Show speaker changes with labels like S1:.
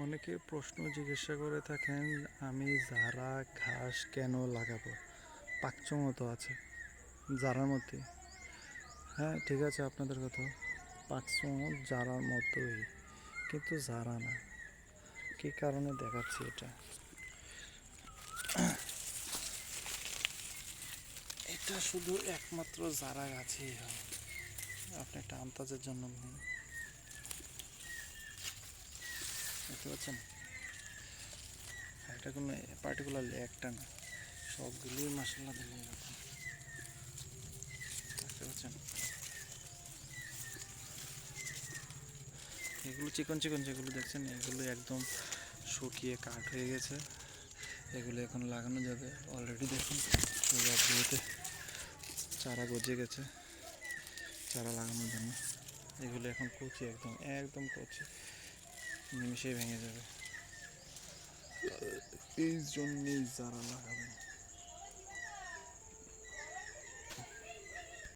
S1: অনেকে প্রশ্ন জিজ্ঞাসা করে থাকেন, আমি যারা ঘাস কেন লাগাবো? পাকচমও তো আছে যারার মধ্যে। হ্যাঁ, ঠিক আছে, আপনাদের কথা। পাকচমো যারার মতোই, কিন্তু যারা না। কী কারণে দেখাচ্ছি এটা? এটা শুধু একমাত্র যারা গাছেই হয়। আপনি একটা আন্দাজের জন্য নিন, বুঝতে পারছেন? এটা কোনো পার্টিকুলারলি একটা না, সবগুলোই মাসাল্লাহ দিলে এরকম, বুঝতে পারছেন? এগুলো চিকন চিকন যেগুলো দেখছেন, এগুলো একদম শুকিয়ে কাঠ হয়ে গেছে। এগুলো এখন লাগানো যাবে। অলরেডি দেখুন সবগুলোতে চারা গজে গেছে চারা লাগানোর জন্য। এগুলো এখন কচি, একদম একদম কচি, নিমিশেই ভেঙে যাবে। এই জন্যেই চারা লাগাবেন।